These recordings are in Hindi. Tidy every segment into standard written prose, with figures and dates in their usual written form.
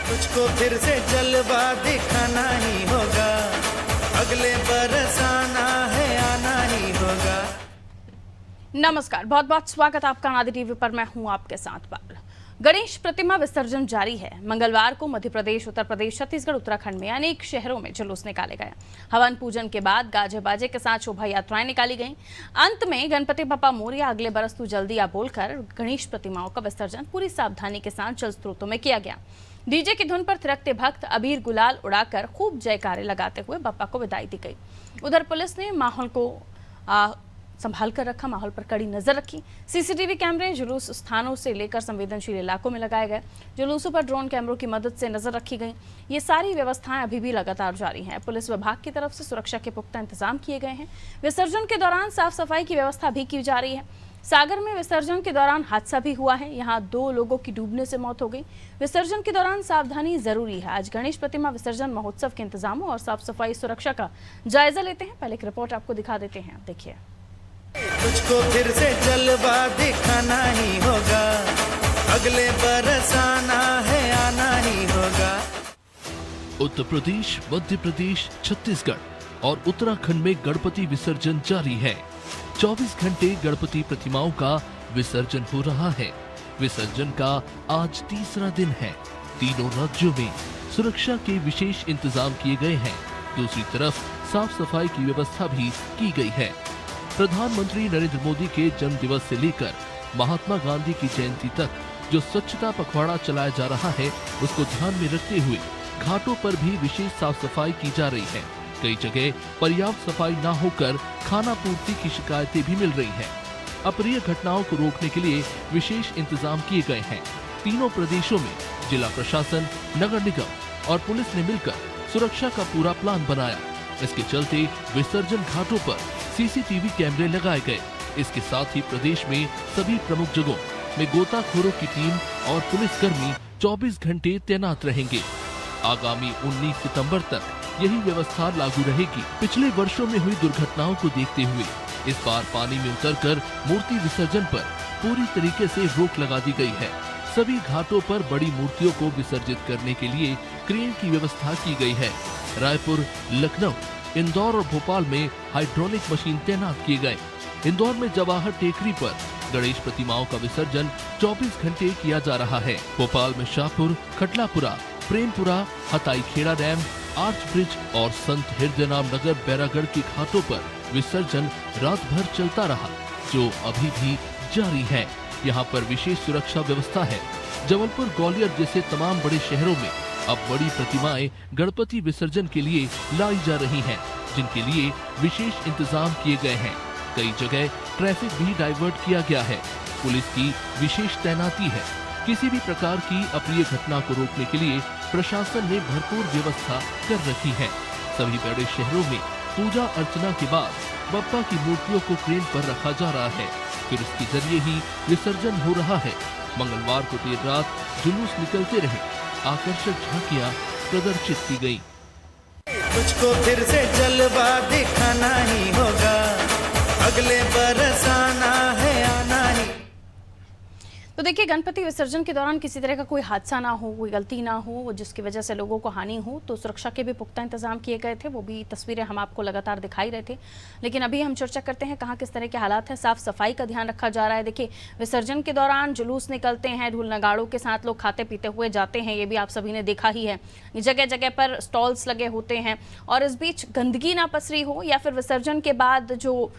तुझको फिर से जलवा दिखाना ही होगा, अगले बरस आना है, आना ही होगा। नमस्कार, बहुत बहुत स्वागत आपका आदि टीवी पर। मैं हूं आपके साथ पाल। गणेश प्रतिमा विसर्जन जारी है। मंगलवार को मध्य प्रदेश, उत्तर प्रदेश, छत्तीसगढ़, उत्तराखंड में अनेक शहरों में जुलूस निकाले गए। हवन पूजन के बाद गाजे बाजे के साथ शोभा यात्राएं निकाली गईं। अंत में गणपति बप्पा मोरया अगले बरस तू जल्दी आ बोलकर गणेश प्रतिमाओं का विसर्जन पूरी सावधानी के साथ जल स्रोतों में किया गया। डीजे की धुन पर थिरकते भक्त अबीर गुलाल उड़ाकर खूब जयकारे लगाते हुए बप्पा को विदाई दी गई। उधर पुलिस ने माहौल को संभाल कर रखा, माहौल पर कड़ी नजर रखी। सीसीटीवी कैमरे जुलूस स्थानों से लेकर संवेदनशील इलाकों में लगाए गए। जुलूसों पर ड्रोन कैमरों की मदद से नजर रखी गई। ये सारी व्यवस्थाएं अभी भी लगातार जारी हैं। पुलिस विभाग की तरफ से सुरक्षा के पुख्ता इंतजाम किए गए हैं। विसर्जन के दौरान साफ सफाई की व्यवस्था भी की जा रही है। सागर में विसर्जन के दौरान हादसा भी हुआ है। यहाँ 2 लोगों की डूबने से मौत हो गई। विसर्जन के दौरान सावधानी जरूरी है। आज गणेश प्रतिमा विसर्जन महोत्सव के इंतजामों और साफ सफाई सुरक्षा का जायजा लेते हैं। पहले एक रिपोर्ट आपको दिखा देते हैं, देखिए। तुझको फिर से जलवा दिखाना ही होगा, अगले बरस आना है, आना ही होगा। उत्तर प्रदेश, मध्य प्रदेश, छत्तीसगढ़ और उत्तराखंड में गणपति विसर्जन जारी है। 24 घंटे गणपति प्रतिमाओं का विसर्जन हो रहा है। विसर्जन का आज तीसरा दिन है। तीनों राज्यों में सुरक्षा के विशेष इंतजाम किए गए हैं। दूसरी तरफ साफ सफाई की व्यवस्था भी की गई है। प्रधानमंत्री नरेंद्र मोदी के जन्म दिवस से लेकर महात्मा गांधी की जयंती तक जो स्वच्छता पखवाड़ा चलाया जा रहा है, उसको ध्यान में रखते हुए घाटों पर भी विशेष साफ सफाई की जा रही है। कई जगह पर्याप्त सफाई न होकर खाना पूर्ति की शिकायतें भी मिल रही हैं। अप्रिय घटनाओं को रोकने के लिए विशेष इंतजाम किए गए हैं। तीनों प्रदेशों में जिला प्रशासन, नगर निगम और पुलिस ने मिलकर सुरक्षा का पूरा प्लान बनाया। इसके चलते विसर्जन घाटों पर सीसीटीवी कैमरे लगाए गए। इसके साथ ही प्रदेश में सभी प्रमुख जगहों में गोताखोरों की टीम और पुलिसकर्मी 24 घंटे तैनात रहेंगे। आगामी 19 सितंबर तक यही व्यवस्था लागू रहेगी। पिछले वर्षों में हुई दुर्घटनाओं को देखते हुए इस बार पानी में उतरकर मूर्ति विसर्जन पर पूरी तरीके से रोक लगा दी गई है। सभी घाटों पर बड़ी मूर्तियों को विसर्जित करने के लिए क्रेन की व्यवस्था की गई है। रायपुर, लखनऊ, इंदौर और भोपाल में हाइड्रोलिक मशीन तैनात किए गए। इंदौर में जवाहर टेकरी पर गणेश प्रतिमाओं का विसर्जन 24 घंटे किया जा रहा है। भोपाल में शाहपुर, खटलापुरा, प्रेमपुरा, हताई खेड़ा डैम, आर्च ब्रिज और संत हृदयनाम नगर बैरागढ़ के घाटों पर विसर्जन रात भर चलता रहा, जो अभी भी जारी है। यहाँ पर विशेष सुरक्षा व्यवस्था है। जबलपुर, ग्वालियर जैसे तमाम बड़े शहरों में अब बड़ी प्रतिमाएं गणपति विसर्जन के लिए लाई जा रही हैं, जिनके लिए विशेष इंतजाम किए गए हैं। कई जगह ट्रैफिक भी डाइवर्ट किया गया है। पुलिस की विशेष तैनाती है। किसी भी प्रकार की अप्रिय घटना को रोकने के लिए प्रशासन ने भरपूर व्यवस्था कर रखी है। सभी बड़े शहरों में पूजा अर्चना के बाद बप्पा की मूर्तियों को क्रेन पर रखा जा रहा है, फिर उसके जरिए ही विसर्जन हो रहा है। मंगलवार को देर रात जुलूस निकलते रहे, आकर्षक झांकियां प्रदर्शित की गई। तुझको फिर से जलवा दिखाना ही होगा, अगले बरस आना है, आना ही। तो देखिए, गणपति विसर्जन के दौरान किसी तरह का कोई हादसा ना हो, कोई गलती ना हो जिसकी वजह से लोगों को हानि हो, तो सुरक्षा के भी पुख्ता इंतजाम किए गए थे। वो भी तस्वीरें हम आपको लगातार दिखाई रहे थे। लेकिन अभी हम चर्चा करते हैं कहाँ किस तरह के हालात हैं। साफ सफाई का ध्यान रखा जा रहा है। देखिए, विसर्जन के दौरान जुलूस निकलते हैं, ढोल नगाड़ों के साथ लोग खाते पीते हुए जाते हैं, ये भी आप सभी ने देखा ही है। जगह जगह पर स्टॉल्स लगे होते हैं और इस बीच गंदगी ना पसरी हो या फिर विसर्जन के बाद जो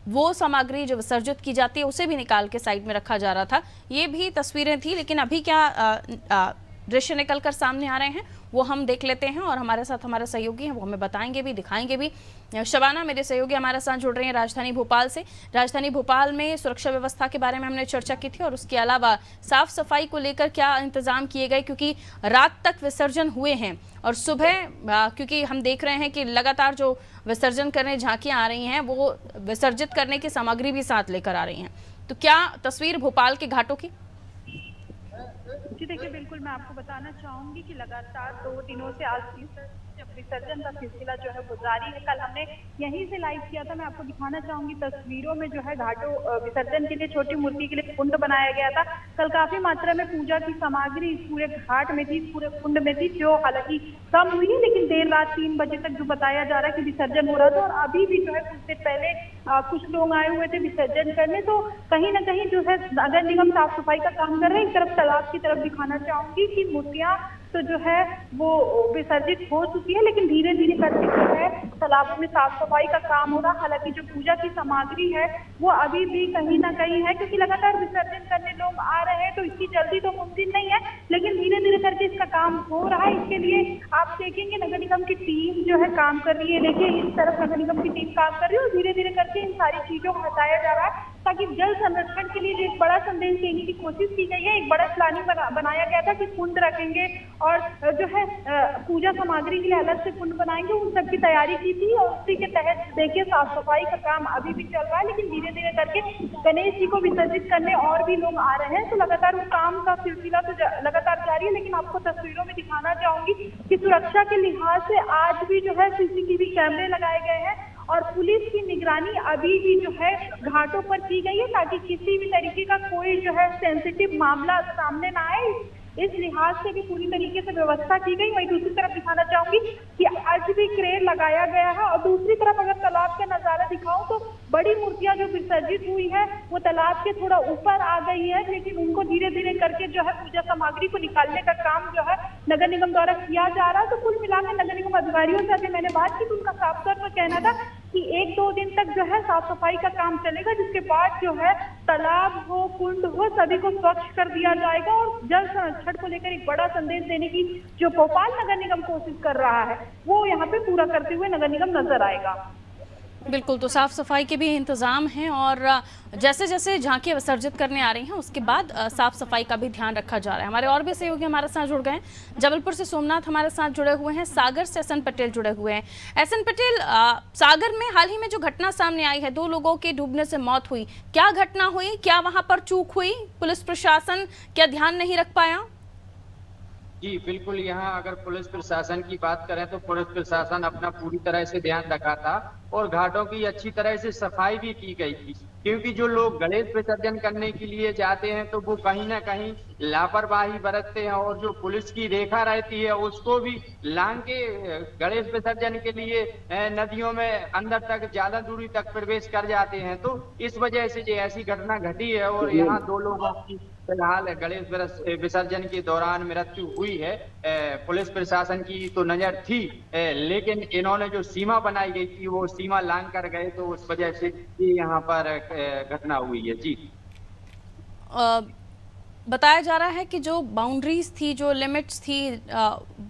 वो सामग्री जो विसर्जित की जाती है उसे भी निकाल के साइड में रखा जा रहा था। ये भी तस्वीरें थी। लेकिन अभी क्या दृश्य निकलकर सामने आ रहे हैं वो हम देख लेते हैं और हमारे साथ हमारे सहयोगी हैं, वो हमें बताएंगे भी, दिखाएंगे भी। शबाना मेरे सहयोगी हमारे साथ जुड़ रही हैं राजधानी भोपाल से। राजधानी भोपाल में सुरक्षा व्यवस्था के बारे में हमने चर्चा की थी और उसके अलावा साफ सफाई को लेकर क्या इंतजाम किए गए, क्योंकि रात तक विसर्जन हुए हैं और सुबह क्योंकि हम देख रहे हैं कि लगातार जो विसर्जन करने झांकियां आ रही हैं वो विसर्जित करने की सामग्री भी साथ लेकर आ रही हैं। तो क्या तस्वीर भोपाल के घाटों की? जी देखिए, बिल्कुल मैं आपको बताना चाहूंगी कि लगातार 2 दिनों से आज विसर्जन का सिलसिला जो है वो जारी है। कल हमने यहीं से लाइव किया था। मैं आपको दिखाना चाहूंगी तस्वीरों में जो है घाटों विसर्जन के लिए छोटी मूर्ति के लिए कुंड बनाया गया था। कल काफी मात्रा में पूजा की सामग्री इस पूरे घाट में थी, इस पूरे कुंड में थी, जो हालांकि कम हुई है, लेकिन देर रात 3 बजे तक जो बताया जा रहा है कि विसर्जन हो रहा था। और अभी भी जो है कुछ देर पहले कुछ लोग आए हुए थे विसर्जन करने। तो कहीं ना कहीं जो है नगर निगम साफ सफाई का काम कर रहे हैं। एक तरफ तालाब की तरफ दिखाना चाहूंगी कि मूर्तियां तो जो है वो विसर्जित हो चुकी है, लेकिन धीरे धीरे करके जो है तालाबों में साफ सफाई का काम हो रहा। हालांकि जो पूजा की सामग्री है वो अभी भी कहीं ना कहीं है, क्योंकि लगातार विसर्जन करने लोग आ रहे हैं, तो इसकी जल्दी तो मुमकिन नहीं है, लेकिन धीरे धीरे करके इसका काम हो रहा है। इसके लिए आप देखेंगे नगर निगम की टीम जो है काम कर रही है। देखिए इस तरफ नगर निगम की टीम काम कर रही है और धीरे धीरे करके इन सारी चीजों को हटाया जा रहा है, ताकि जल संरक्षण के लिए एक बड़ा संदेश देने की कोशिश की गई है। एक बड़ा प्लानिंग बनाया गया था कि कुंड रखेंगे और जो है पूजा सामग्री के लिए अलग से कुंड बनाएंगे, उन सब की तैयारी की थी। और उसी के तहत देखिए साफ सफाई का काम अभी भी चल रहा है, लेकिन धीरे धीरे करके गणेश जी को विसर्जित करने और भी लोग आ रहे हैं। तो लगातार उस काम का सिलसिला तो लगातार जारी है। लेकिन आपको तस्वीरों में दिखाना चाहूंगी कि सुरक्षा के लिहाज से आज भी जो है सीसीटीवी कैमरे लगाए गए हैं और पुलिस की निगरानी अभी भी जो है घाटों पर की गई है, ताकि किसी भी तरीके का कोई जो है सेंसिटिव मामला सामने ना आए। इस लिहाज से भी पूरी तरीके से व्यवस्था की गई। वहीं दूसरी तरफ दिखाना चाहूंगी कि आज भी क्रेन लगाया गया है। और दूसरी तरफ अगर तालाब का नजारा दिखाऊं तो बड़ी मूर्तियां जो विसर्जित हुई है वो तालाब के थोड़ा ऊपर आ गई है, लेकिन उनको धीरे धीरे करके जो है पूजा सामग्री को निकालने का काम जो है नगर निगम द्वारा किया जा रहा है। तो कुल मिलाकर नगर निगम अधिकारियों से अभी मैंने बात की तो उनका साफ तौर पर कहना था कि 1-2 दिन तक जो है साफ सफाई का काम चलेगा, जिसके बाद जो है तालाब हो, कुंड हो, सभी को स्वच्छ कर दिया जाएगा। और जल संरक्षण को लेकर एक बड़ा संदेश देने की जो भोपाल नगर निगम कोशिश कर रहा है वो यहाँ पे पूरा करते हुए नगर निगम नजर आएगा। बिल्कुल, तो साफ सफाई के भी इंतजाम हैं और जैसे जैसे झांकियां विसर्जित करने आ रही हैं उसके बाद साफ सफाई का भी ध्यान रखा जा रहा है। हमारे और भी सहयोगी हमारे साथ जुड़ गए हैं। जबलपुर से सोमनाथ हमारे साथ जुड़े हुए हैं, सागर से एसएन पटेल जुड़े हुए हैं। एसएन पटेल, सागर में हाल ही में जो घटना सामने आई है, 2 लोगों के डूबने से मौत हुई, क्या घटना हुई? क्या वहां पर चूक हुई? पुलिस प्रशासन क्या ध्यान नहीं रख पाया? जी बिल्कुल, यहाँ अगर पुलिस प्रशासन की बात करें तो पुलिस प्रशासन अपना पूरी तरह से ध्यान रखा था और घाटों की अच्छी तरह से सफाई भी की गई थी, क्योंकि जो लोग गणेश विसर्जन करने के लिए जाते हैं तो वो कहीं ना कहीं लापरवाही बरतते हैं और जो पुलिस की रेखा रहती है उसको भी लांग के गणेश विसर्जन के लिए नदियों में अंदर तक ज्यादा दूरी तक प्रवेश कर जाते हैं। तो इस वजह से ये ऐसी घटना घटी है और यहाँ 2 लोगों की फिलहाल गणेश विसर्जन के दौरान मृत्यु हुई है। पुलिस प्रशासन की तो नजर थी, लेकिन इन्होंने जो सीमा बनाई गई थी वो सीमा लांग कर गए, तो उस वजह से ये यहाँ पर घटना हुई है। जी बताया जा रहा है कि जो बाउंड्रीज थी, जो लिमिट्स थी,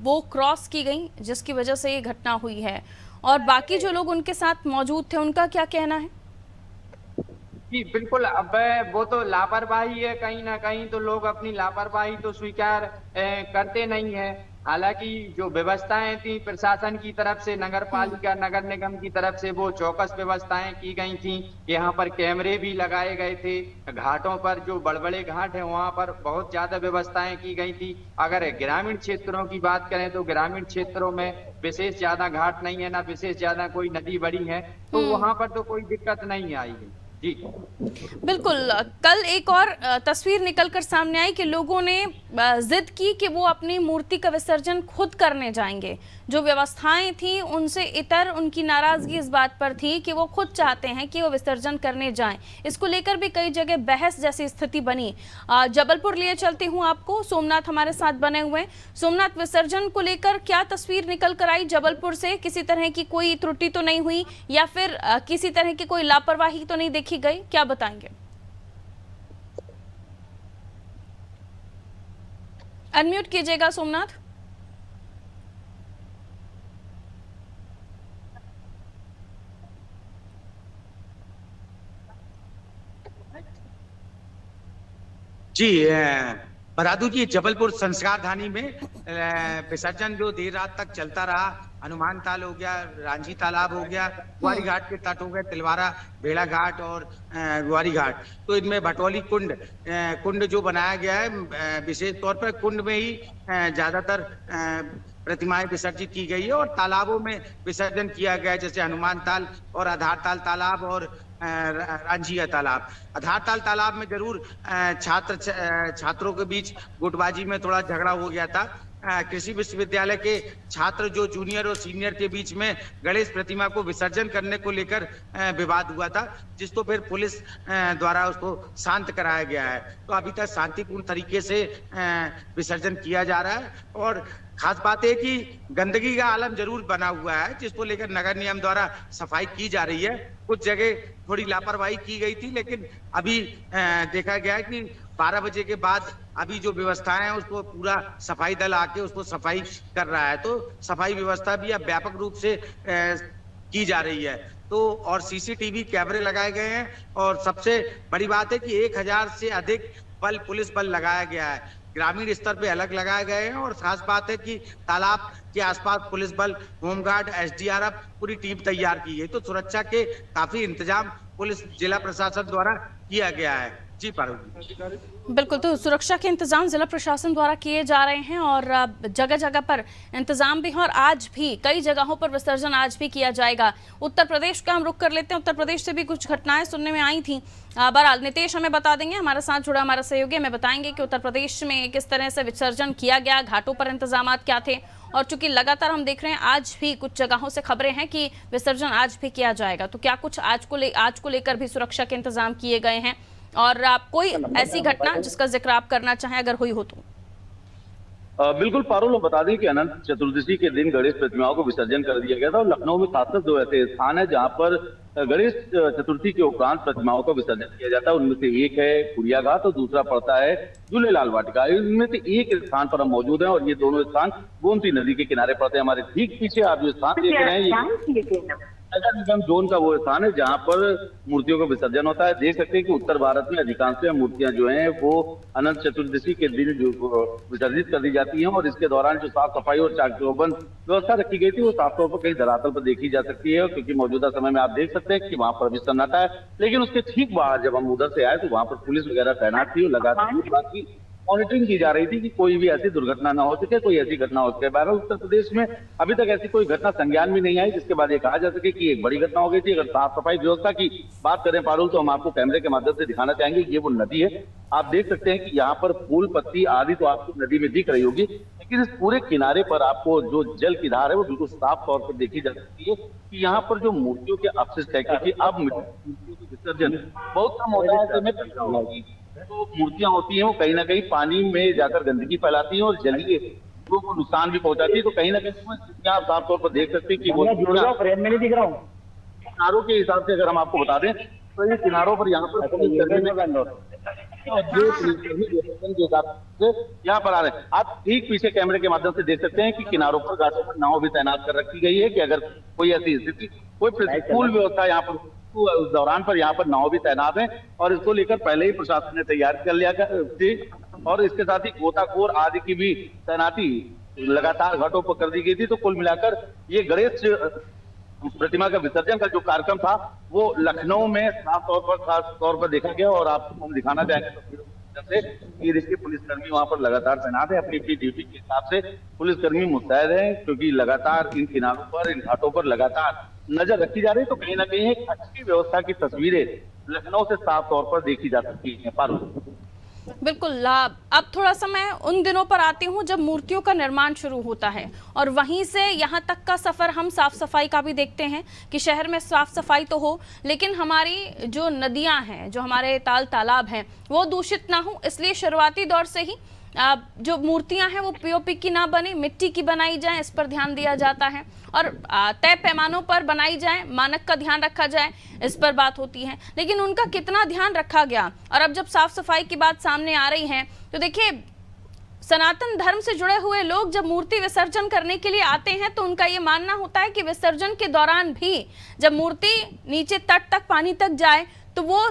वो क्रॉस की गई, जिसकी वजह से ये घटना हुई है। और बाकी जो लोग उनके साथ मौजूद थे उनका क्या कहना है? जी बिल्कुल, अब वो तो लापरवाही है, कहीं ना कहीं तो लोग अपनी लापरवाही तो स्वीकार करते नहीं है। हालांकि जो व्यवस्थाएं थी प्रशासन की तरफ से, नगर पालिका नगर निगम की तरफ से वो चौकस व्यवस्थाएं की गई थी। यहाँ पर कैमरे भी लगाए गए थे। घाटों पर जो बड़े घाट है वहाँ पर बहुत ज्यादा व्यवस्थाएं की गई थी। अगर ग्रामीण क्षेत्रों की बात करें तो ग्रामीण क्षेत्रों में विशेष ज्यादा घाट नहीं है, ना विशेष ज्यादा कोई नदी बड़ी है, तो वहाँ पर तो कोई दिक्कत नहीं आई है। जी बिल्कुल, कल एक और तस्वीर निकलकर सामने आई कि लोगों ने जिद की कि वो अपनी मूर्ति का विसर्जन खुद करने जाएंगे। जो व्यवस्थाएं थी उनसे इतर उनकी नाराजगी इस बात पर थी कि वो खुद चाहते हैं कि वो विसर्जन करने जाएं। इसको लेकर भी कई जगह बहस जैसी स्थिति बनी। जबलपुर लिए चलती हूँ आपको, सोमनाथ हमारे साथ बने हुए हैं। सोमनाथ, विसर्जन को लेकर क्या तस्वीर निकल कर आई जबलपुर से? किसी तरह की कोई त्रुटि तो नहीं हुई या फिर किसी तरह की कोई लापरवाही तो नहीं देखी गई? क्या बताएंगे? अनम्यूट कीजिएगा सोमनाथ। जी बरादू जी, जबलपुर संस्कार धानी में विसर्जन जो देर रात तक चलता रहा, हनुमान ताल हो गया, रांझी तालाब हो गया, गुआरी घाट के तट हो गए, तिलवारा बेड़ा घाट और गुआरी घाट। तो इनमें भटोली कुंड जो बनाया गया है, विशेष तौर पर कुंड में ही ज्यादातर प्रतिमाएं विसर्जित की गई है और तालाबों में विसर्जन किया गया है, जैसे हनुमान ताल और आधारताल तालाब और रांझिया तालाब। आधारताल तालाब में जरूर छात्रों के बीच गुटबाजी में थोड़ा झगड़ा हो गया था। कृषि विश्वविद्यालय के छात्र जो जूनियर और सीनियर के बीच में गणेश प्रतिमा को विसर्जन करने को लेकर विवाद हुआ था, जिसको फिर पुलिस द्वारा उसको शांत कराया गया है। तो अभी तक शांतिपूर्ण तरीके से विसर्जन किया जा रहा है और खास बात है कि गंदगी का आलम जरूर बना हुआ है, जिसको लेकर नगर निगम द्वारा सफाई की जा रही है। कुछ जगह थोड़ी लापरवाही की गई थी, लेकिन अभी देखा गया है कि 12 बजे के बाद अभी जो व्यवस्थाएं हैं उसको पूरा सफाई दल आके उसको सफाई कर रहा है। तो सफाई व्यवस्था भी अब व्यापक रूप से की जा रही है। तो और सीसीटीवी कैमरे लगाए गए हैं और सबसे बड़ी बात है कि 1000 से अधिक पुलिस बल लगाया गया है। ग्रामीण स्तर पे अलग लगाए गए हैं और खास बात है कि तालाब के आसपास पुलिस बल, होमगार्ड, एसडीआरएफ पूरी टीम तैयार की है। तो सुरक्षा के काफी इंतजाम पुलिस जिला प्रशासन द्वारा किया गया है। जी पारुल। बिल्कुल, तो सुरक्षा के इंतजाम जिला प्रशासन द्वारा किए जा रहे हैं और जगह जगह पर इंतजाम भी हैं और आज भी कई जगहों पर विसर्जन आज भी किया जाएगा। उत्तर प्रदेश का हम रुख कर लेते हैं। उत्तर प्रदेश से भी कुछ घटनाएं सुनने में आई थी। बहरहाल नितेश हमें बता देंगे, हमारे साथ जुड़ा हमारा सहयोगी हमें बताएंगे कि उत्तर प्रदेश में किस तरह से विसर्जन किया गया, घाटों पर इंतजाम क्या थे। और चूंकि लगातार हम देख रहे हैं आज भी कुछ जगहों से खबरें हैं कि विसर्जन आज भी किया जाएगा, तो क्या कुछ आज को लेकर भी सुरक्षा के इंतजाम किए गए हैं और आप कोई ऐसी घटना जिसका जिक्र आप करना चाहें अगर हुई हो तो? बिल्कुल पारुल, बता दें कि अनंत चतुर्दशी के दिन गणेश प्रतिमाओं को विसर्जन कर दिया गया था और लखनऊ में खासकर 2 ऐसे स्थान है जहां पर गणेश चतुर्थी के उपरांत प्रतिमाओं का विसर्जन किया जाता है। उनमें से एक है कुड़िया घाट और दूसरा पड़ता है झूलेलाल वाटिका। इनमें से एक स्थान पर हम मौजूद हैं और ये दोनों स्थान गोमती नदी के किनारे पड़ते हैं। हमारे ठीक पीछे आप जो स्थान देख रहे हैं नगर निगम जोन का वो स्थान है जहां पर मूर्तियों का विसर्जन होता है। देख सकते हैं कि उत्तर भारत में अधिकांश मूर्तियां जो हैं वो अनंत चतुर्दशी के दिन जो विसर्जित कर दी जाती हैं और इसके दौरान जो साफ सफाई और चाक चौबंद व्यवस्था रखी गई थी वो साफ तौर पर कहीं धरातल पर देखी जा सकती है, क्योंकि मौजूदा समय में आप देख सकते हैं कि वहां पर अभी सन्नाटा है। लेकिन उसके ठीक बाहर जब हम उधर से आए तो वहां पर पुलिस वगैरह तैनात थी और लगातार मॉनिटरिंग की जा रही थी कि कोई भी ऐसी दुर्घटना ना हो सके, कोई ऐसी घटना हो सके। बहरहाल उत्तर प्रदेश में अभी तक ऐसी कोई घटना संज्ञान में नहीं आई जिसके बाद ये कहा जा सके कि एक बड़ी घटना हो गई थी। अगर साफ सफाई व्यवस्था की बात करें पारुल, तो हम आपको कैमरे के माध्यम से दिखाना चाहेंगे। ये वो नदी है, आप देख सकते हैं कि यहाँ पर फूल पत्ती आदि तो आपको नदी में दिख रही होगी, लेकिन इस पूरे किनारे पर आपको जो जल की धार है वो बिल्कुल साफ तौर पर देखी जा सकती है कि यहाँ पर जो मूर्तियों के अवशिष्ट है, क्योंकि अब मूर्तियों के विसर्जन बहुत कम होता है। तो मूर्तियां होती हैं वो कहीं ना कहीं पानी में जाकर गंदगी फैलाती हैं और जलीय जीवों को नुकसान भी पहुंचाती है। तो कहीं ना कहीं आप साफ तौर पर देख सकते हैं कि वो फ्रेम में नहीं दिख रहा हूँ। किनारों के हिसाब से अगर हम आपको बता दें तो ये किनारों पर यहाँ पर यहाँ पर आ रहे हैं। आप ठीक पीछे कैमरे के माध्यम से देख सकते हैं कि किनारों पर घाटों पर नाव भी तैनात कर रखी गई है कि अगर कोई ऐसी स्थिति, कोई प्रतिकूल व्यवस्था यहाँ पर उस दौरान पर यहाँ पर नाव भी तैनात है और इसको लेकर पहले ही प्रशासन ने तैयार कर लिया थी और इसके साथ ही गोताखोर आदि की भी तैनाती लगातार घाटों पर कर दी गई थी। तो कुल मिलाकर ये गणेश प्रतिमा का विसर्जन का जो कार्यक्रम था वो लखनऊ में साफ तौर पर खास तौर पर देखा गया और आपको हम दिखाना चाहेंगे कि देखिए पुलिसकर्मी वहां पर लगातार तैनात है। अपनी अपनी ड्यूटी के हिसाब से पुलिसकर्मी मुस्तैद है, क्योंकि लगातार इन किनारों पर, इन घाटों पर लगातार नजर रखी जा रही है। तो कहीं ना कहीं एक अच्छी व्यवस्था की तस्वीरें लखनऊ से साफ तौर पर देखी जा सकती है। पारुल, बिल्कुल। अब थोड़ा समय उन दिनों पर आती हूँ जब मूर्तियों का निर्माण शुरू होता है और वहीं से यहाँ तक का सफर हम साफ सफाई का भी देखते हैं कि शहर में साफ सफाई तो हो, लेकिन हमारी जो नदियाँ हैं, जो हमारे तालाब हैं, वो दूषित ना हो। इसलिए शुरुआती दौर से ही जो मूर्तियां हैं वो पीओपी की ना बने, मिट्टी की बनाई जाए, इस पर ध्यान दिया जाता है और तय पैमानों पर बनाई जाए, मानक का ध्यान रखा जाए, इस पर बात होती है। लेकिन उनका कितना ध्यान रखा गया और अब जब साफ सफाई की बात सामने आ रही है तो देखिए, सनातन धर्म से जुड़े हुए लोग जब मूर्ति विसर्जन करने के लिए आते हैं तो उनका ये मानना होता है कि विसर्जन के दौरान भी जब मूर्ति नीचे तट तक, पानी तक जाए तो वो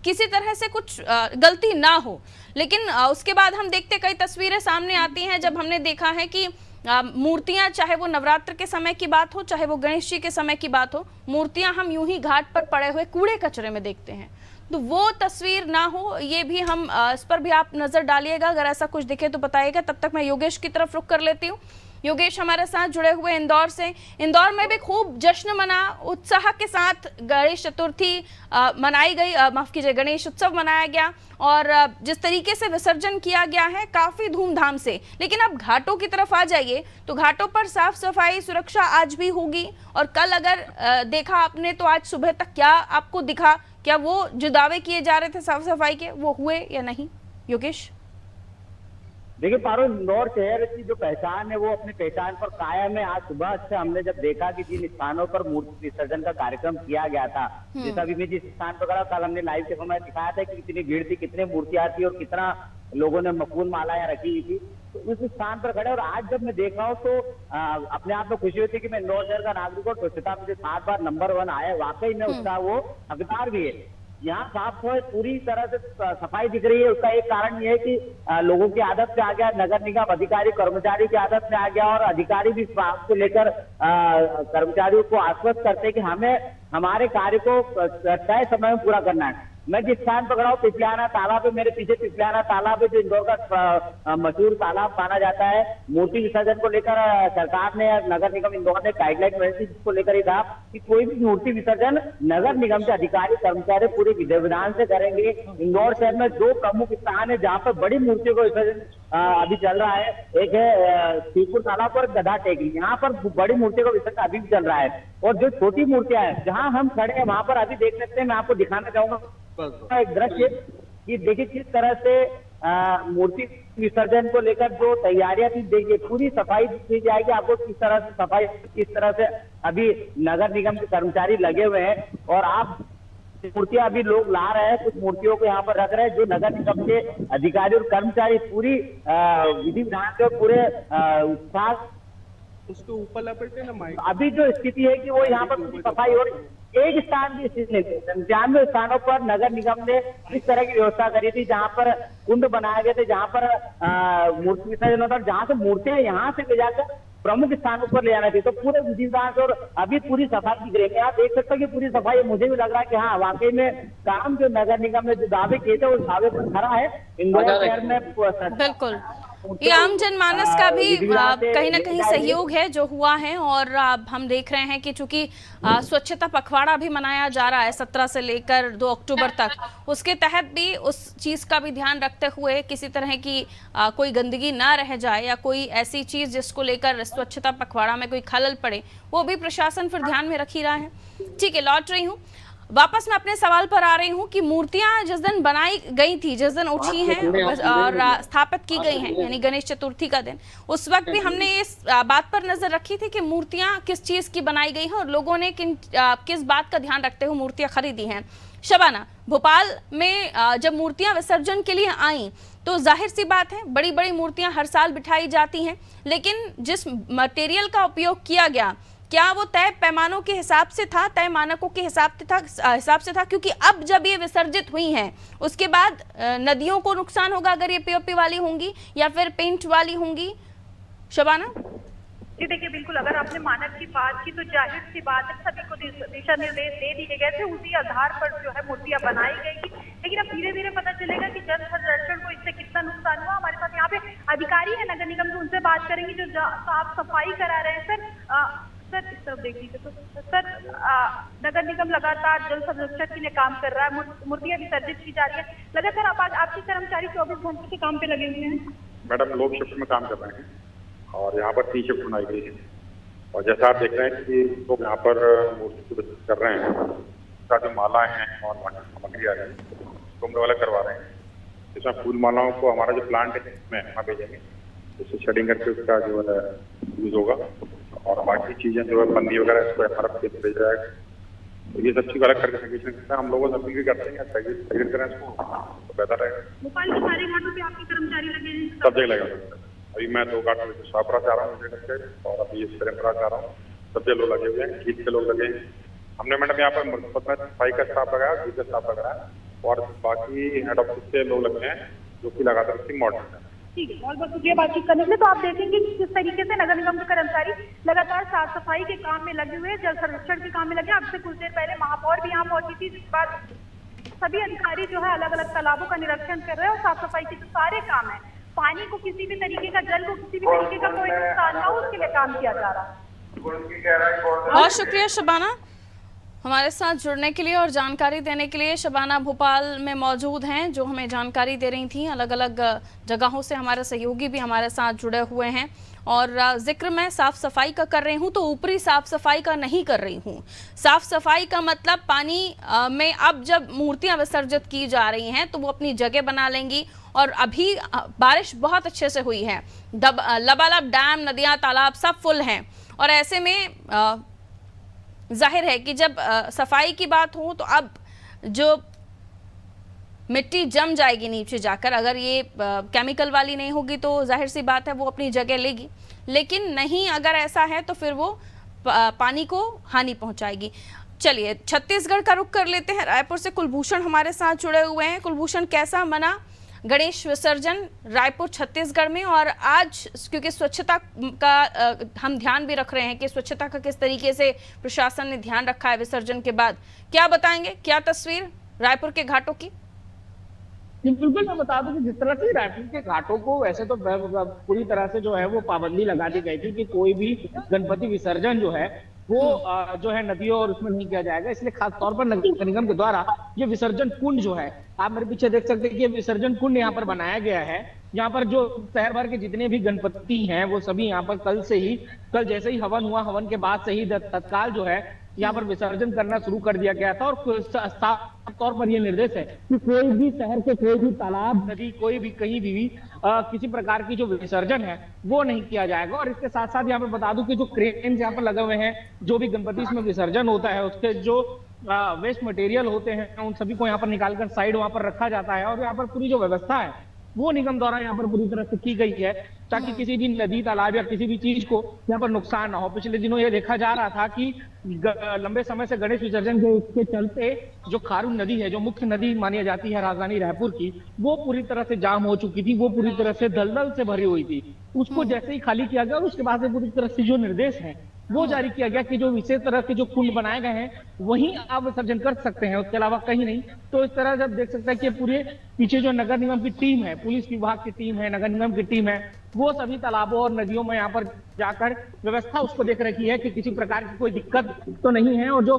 किसी तरह से कुछ गलती ना हो। लेकिन उसके बाद हम देखते कई तस्वीरें सामने आती हैं जब हमने देखा है कि मूर्तियां, चाहे वो नवरात्र के समय की बात हो, चाहे वो गणेश जी के समय की बात हो, मूर्तियां हम यूं ही घाट पर पड़े हुए कूड़े कचरे में देखते हैं। तो वो तस्वीर ना हो, ये भी हम इस पर भी आप नजर डालिएगा, अगर ऐसा कुछ दिखे तो बताइएगा। तब तक मैं योगेश की तरफ रुख कर लेती हूँ। योगेश हमारे साथ जुड़े हुए इंदौर से। इंदौर में भी खूब जश्न मना, उत्साह के साथ गणेश चतुर्थी मनाई गई, माफ कीजिए गणेश उत्सव मनाया गया, और जिस तरीके से विसर्जन किया गया है काफी धूमधाम से। लेकिन अब घाटों की तरफ आ जाइए तो घाटों पर साफ सफाई सुरक्षा आज भी होगी, और कल अगर देखा आपने तो आज सुबह तक क्या आपको दिखा? क्या वो जो दावे किए जा रहे थे साफ सफाई के वो हुए या नहीं? योगेश, देखिए पारुल, इंदौर शहर की जो पहचान है वो अपनी पहचान पर कायम है। आज सुबह से हमने जब देखा कि जिन स्थानों पर मूर्ति विसर्जन का कार्यक्रम किया गया था, जैसा भी मैं जिस स्थान पर खड़ा, कल हमने लाइव के समय दिखाया था कि कितनी भीड़ थी, कितने मूर्तियां थी और कितना लोगों ने फूल मालाएं रखी हुई थी, तो उस स्थान पर खड़े। और आज जब मैं देख रहा हूँ तो अपने आप में खुशी होती है कि मैं इंदौर शहर का नागरिक और स्वच्छता में 7 बार नंबर 1 आया। वाकई में उसका वो हकदार भी है। यहाँ साफ सफाई पूरी तरह से सफाई दिख रही है। उसका एक कारण ये है कि लोगों की आदत से आ गया, नगर निगम अधिकारी कर्मचारी की आदत में आ गया, और अधिकारी भी इस बात को लेकर कर्मचारियों को आश्वस्त करते हैं कि हमें हमारे कार्य को तय समय में पूरा करना है। मैं जिस स्थान पर खड़ा हूँ पिपलियाना तालाब है, मेरे पीछे पिपलियाना तालाब है, जो इंदौर का मशहूर तालाब माना जाता है। मूर्ति विसर्जन को लेकर सरकार ने, नगर निगम इंदौर ने गाइडलाइन बनाई थी, जिसको लेकर ये कहा कि कोई भी मूर्ति विसर्जन नगर निगम के अधिकारी कर्मचारी पूरे विधि विधान से करेंगे। इंदौर शहर में 2 प्रमुख स्थान है जहाँ पर बड़ी मूर्तियों का विसर्जन अभी चल रहा है। एक है शिवपुर तालाब और गधा टेकरी, यहाँ पर बड़ी मूर्तियों का विसर्जन अभी भी चल रहा है। और जो छोटी मूर्तियां हैं जहाँ हम खड़े हैं वहां पर अभी देख सकते हैं, मैं आपको दिखाना चाहूंगा एक दृश्य कि देखिए किस तरह से मूर्ति विसर्जन को लेकर जो तैयारियां थी, देखिए पूरी सफाई की जाएगी आपको, किस तरह से सफाई, किस तरह से अभी नगर निगम के कर्मचारी लगे हुए हैं। और आप मूर्तियां अभी लोग ला रहे हैं, कुछ मूर्तियों को यहाँ पर रख रहे हैं, जो नगर निगम के अधिकारी और कर्मचारी पूरी विधि विधान से पूरे उत्साह उसको ऊपर लपेटे ना माइक। अभी जो स्थिति है कि वो यहाँ पर पूरी सफाई और एक स्थान की स्थिति नहीं, 95 स्थानों पर नगर निगम ने इस तरह की व्यवस्था करी थी जहाँ पर कुंड बनाए गए थे, जहाँ पर मूर्ति विसर्जन होता, जहाँ से मूर्तियां यहाँ से ले जाकर प्रमुख स्थानों पर ले आना थी। तो पूरे विधि विधान से और अभी पूरी सफाई दिख रही है। आप देख सकते हैं कि पूरी सफाई, मुझे भी लग रहा है कि हाँ वाकई में काम जो नगर निगम ने जो दावे किए थे उस दावे पर खरा है। इंदौर शहर में बिल्कुल ये आम जनमानस का भी कहीं ना कहीं सहयोग है जो हुआ है। और हम देख रहे हैं कि चूंकि स्वच्छता पखवाड़ा भी मनाया जा रहा है 17 से लेकर 2 अक्टूबर तक, उसके तहत भी उस चीज का भी ध्यान रखते हुए किसी तरह की कोई गंदगी ना रह जाए या कोई ऐसी चीज जिसको लेकर स्वच्छता पखवाड़ा में कोई खलल पड़े, वो भी प्रशासन फिर ध्यान में रख ही रहा है। ठीक है, लौट रही हूँ, वापस मैं अपने सवाल पर आ रही हूँ कि मूर्तियां जिस दिन बनाई गई थी, जिस दिन उठी हैं और स्थापित की गई हैं, यानी गणेश चतुर्थी का दिन, उस वक्त भी हमने इस बात पर नजर रखी थी कि मूर्तियां किस चीज की बनाई गई हैं और लोगों ने किस बात का ध्यान रखते हुए मूर्तियां खरीदी हैं। शबाना, भोपाल में जब मूर्तियां विसर्जन के लिए आई तो जाहिर सी बात है बड़ी बड़ी मूर्तियां हर साल बिठाई जाती हैं, लेकिन जिस मटेरियल का उपयोग किया गया क्या वो तय पैमानों के हिसाब से था, तय मानकों के हिसाब से था? क्योंकि अब जब ये विसर्जित हुई हैं उसके बाद नदियों को नुकसान होगा अगर ये पीओपी वाली होंगी या फिर पेंट वाली होंगी। शबाना जी देखिए, बिल्कुल अगर आपने मानक की बात की तो जाहिर सी बात है सभी को दिशा निर्देश दे दिए गए थे, उसी आधार पर जो है मूर्तियां बनाई गई थी। लेकिन अब धीरे धीरे पता चलेगा कि जन दर्शन को इससे कितना नुकसान हुआ। हमारे पास यहाँ पे अधिकारी है नगर निगम के, उनसे बात करेंगे जो साफ सफाई करा रहे हैं। सर इस तरफ देख लीजिए। तो सर नगर निगम लगातार जल संरक्षण के लिए काम कर रहा है, मूर्तियां विसर्जित की जा रही है लगातार। आपके कर्मचारी 24 घंटे के काम पे लगे हुए हैं? मैडम लोग शिफ्ट में काम कर रहे हैं और यहाँ पर 3 शिफ्ट बनाई गई है। और जैसा आप देख रहे हैं कि लोग यहाँ पर मूर्ति को विसर्जित कर रहे हैं, उसका जो मालाएं हैं और सामग्री आ रही है उसको हम लोग अलग करवा रहे हैं। इसमें फूल मालाओं को हमारा जो प्लांट है इसमें वहाँ भेजेंगे, उससे शेडिंग करके उसका जो है यूज होगा। और बाकी चीजें जो है पन्नी वगैरह इसको एमआरएफ पे भेजा जाएगा। तो ये सब चीज अलग करके सेग्रीगेशन करते हैं। हम लोगों से अपील भी करते हैं सेग्रीगेट करें इसको तो बेहतर रहेगा। भोपाल के सारे घाटों पे आपके कर्मचारी लगे हैं? सब जगह लगे। अभी मैं 2 घाटों में शाहपुरा से आ रहा हूँ और अभी प्रेमपुरा से आ रहा हूँ, सब जगह लोग लगे हुए हैं, गीत के लोग लगे हैं। हमने मैडम यहाँ पर सफाई का स्टाफ लगाया, गीत का स्टाफ लगाया और बाकी हेड ऑफिस के लोग लगे हैं जो कि लगातार मॉडल है। ठीक है, बहुत बहुत शुक्रिया बातचीत करने के लिए। तो आप देखेंगे कि किस तरीके से नगर निगम के कर्मचारी लगातार साफ सफाई के काम में लगे हुए हैं, जल सर्वेक्षण के काम में लगे। अब से कुछ देर पहले महापौर भी यहाँ पहुंची थी, जिस बाद सभी अधिकारी जो है अलग अलग तालाबों का निरीक्षण कर रहे हैं और साफ सफाई के जो सारे काम है, पानी को किसी भी तरीके का, जल को किसी भी तरीके का कोई नुकसान ना हो, उसके लिए काम किया जा रहा है। बहुत शुक्रिया शबाना हमारे साथ जुड़ने के लिए और जानकारी देने के लिए। शबाना भोपाल में मौजूद हैं जो हमें जानकारी दे रही थी। अलग अलग जगहों से हमारे सहयोगी भी हमारे साथ जुड़े हुए हैं। और जिक्र मैं साफ सफाई का कर रही हूं तो ऊपरी साफ सफाई का नहीं कर रही हूं। साफ सफाई का मतलब पानी में अब जब मूर्तियां विसर्जित की जा रही हैं तो वो अपनी जगह बना लेंगी। और अभी बारिश बहुत अच्छे से हुई है, लबालब डैम, नदियां, तालाब सब फुल हैं। और ऐसे में जाहिर है कि जब सफाई की बात हो तो अब जो मिट्टी जम जाएगी नीचे जाकर, अगर ये केमिकल वाली नहीं होगी तो जाहिर सी बात है वो अपनी जगह लेगी, लेकिन नहीं अगर ऐसा है तो फिर वो पानी को हानि पहुंचाएगी। चलिए छत्तीसगढ़ का रुख कर लेते हैं। रायपुर से कुलभूषण हमारे साथ जुड़े हुए हैं। कुलभूषण, कैसा मना गणेश विसर्जन रायपुर छत्तीसगढ़ में? और आज क्योंकि स्वच्छता का हम ध्यान भी रख रहे हैं कि स्वच्छता का किस तरीके से प्रशासन ने ध्यान रखा है विसर्जन के बाद, क्या बताएंगे, क्या तस्वीर रायपुर के घाटों की? बिल्कुल, मैं बता दूं कि जिस तरह से रायपुर के घाटों को वैसे तो पूरी तरह से जो है वो पाबंदी लगा दी गई थी कि कोई भी गणपति विसर्जन जो है वो जो है नदियों और उसमें नहीं किया जाएगा। इसलिए खास तौर पर नगर निगम के द्वारा ये विसर्जन कुंड जो है, आप मेरे पीछे देख सकते हैं कि ये विसर्जन कुंड यहाँ पर बनाया गया है। यहाँ पर जो शहर भर के जितने भी गणपति हैं वो सभी यहाँ पर कल जैसे ही हवन हुआ, हवन के बाद से ही तत्काल जो है यहाँ पर विसर्जन करना शुरू कर दिया गया था। और साफ तौर पर यह निर्देश है कि कोई भी शहर के कोई भी तालाब, नदी, कोई भी कहीं भी किसी प्रकार की जो विसर्जन है वो नहीं किया जाएगा। और इसके साथ साथ यहाँ पर बता दूं कि जो क्रेन यहाँ पर लगे हुए हैं, जो भी गणपति इसमें विसर्जन होता है उसके जो वेस्ट मटेरियल होते हैं उन सभी को यहाँ पर निकालकर साइड वहां पर रखा जाता है। और यहाँ पर पूरी जो व्यवस्था है वो निगम द्वारा यहाँ पर पूरी तरह से की गई है ताकि किसी भी नदी, तालाब या किसी भी चीज को यहाँ पर नुकसान ना हो। पिछले दिनों ये देखा जा रहा था कि लंबे समय से गणेश विसर्जन के चलते जो खारून नदी है, जो मुख्य नदी मानी जाती है राजधानी रायपुर की, वो पूरी तरह से जाम हो चुकी थी, वो पूरी तरह से दलदल से भरी हुई थी। उसको जैसे ही खाली किया गया और उसके बाद से पूरी तरह से जो निर्देश है वो जारी किया गया कि जो विशेष तरह के जो कुंड बनाए गए हैं वहीं आप विसर्जन कर सकते हैं, उसके अलावा कहीं नहीं। तो इस तरह जब देख सकते हैं कि पूरे पीछे जो नगर निगम की टीम है, पुलिस विभाग की टीम है, नगर निगम की टीम है, वो सभी तालाबों और नदियों में यहाँ पर जाकर व्यवस्था उसको देख रखी है कि किसी प्रकार की कोई दिक्कत तो नहीं है। और जो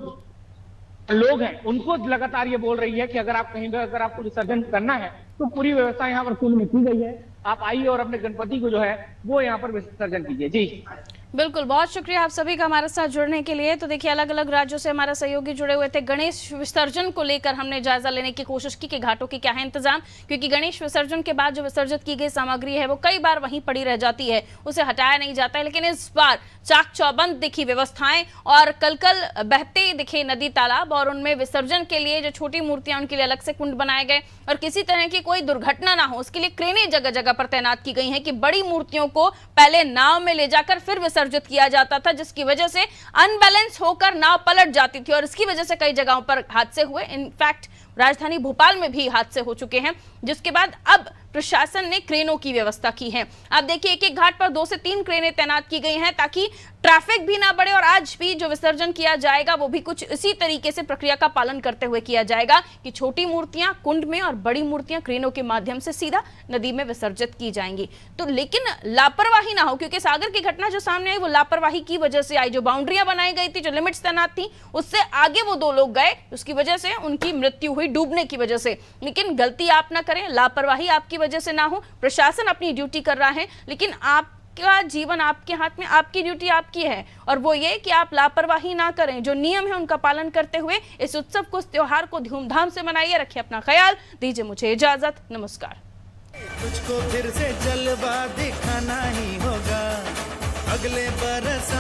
लोग हैं उनको लगातार ये बोल रही है कि अगर आप कहीं पर अगर आपको विसर्जन करना है तो पूरी व्यवस्था यहाँ पर कुंड में की गई है, आप आइए और अपने गणपति को जो है वो यहाँ पर विसर्जन कीजिए। जी बिल्कुल, बहुत शुक्रिया आप सभी का हमारे साथ जुड़ने के लिए। तो देखिए अलग अलग राज्यों से हमारे सहयोगी जुड़े हुए थे। गणेश विसर्जन को लेकर हमने जायजा लेने की कोशिश की कि घाटों के क्या है इंतजाम, क्योंकि गणेश विसर्जन के बाद जो विसर्जित की गई सामग्री है वो कई बार वहीं पड़ी रह जाती है, उसे हटाया नहीं जाता है। लेकिन इस बार चाक चौबंद दिखी व्यवस्थाएं और कल बहते दिखे नदी, तालाब, और उनमें विसर्जन के लिए जो छोटी मूर्तियां उनके लिए अलग से कुंड बनाए गए और किसी तरह की कोई दुर्घटना ना हो उसके लिए क्रेनें जगह जगह पर तैनात की गई हैं कि बड़ी मूर्तियों को पहले नाव में ले जाकर फिर विसर्जित किया जाता था, जिसकी वजह से अनबैलेंस होकर नाव पलट जाती थी और इसकी वजह से कई जगहों पर हादसे हुए। इनफैक्ट राजधानी भोपाल में भी हादसे हो चुके हैं, जिसके बाद अब प्रशासन ने क्रेनों की व्यवस्था की है। आप देखिए एक एक घाट पर 2 से 3 क्रेनें तैनात की गई हैं ताकि ट्रैफिक भी ना बढ़े और आज भी जो विसर्जन किया जाएगा वो भी कुछ इसी तरीके से प्रक्रिया का पालन करते हुए किया जाएगा कि छोटी मूर्तियां कुंड में और बड़ी मूर्तियां क्रेनों के माध्यम से सीधा नदी में विसर्जित की जाएंगी। तो लेकिन लापरवाही ना हो, क्योंकि सागर की घटना जो सामने आई वो लापरवाही की वजह से आई। जो बाउंड्रियां बनाई गई थी, जो लिमिट्स तैनात थी, उससे आगे वो 2 लोग गए, उसकी वजह से उनकी मृत्यु हुई डूबने की वजह से। लेकिन गलती आप ना करें, लापरवाही आपकी वजह से ना हो। प्रशासन अपनी ड्यूटी कर रहा है, लेकिन आपका जीवन आपके हाथ में, आपकी ड्यूटी आपकी है और वो ये कि आप लापरवाही ना करें। जो नियम है उनका पालन करते हुए इस उत्सव को, इस त्योहार को धूमधाम से मनाइए। रखिए अपना ख्याल, दीजिए मुझे इजाजत, नमस्कार। तुझको फिर से जलवा दिखाना ही होगा, अगले बरस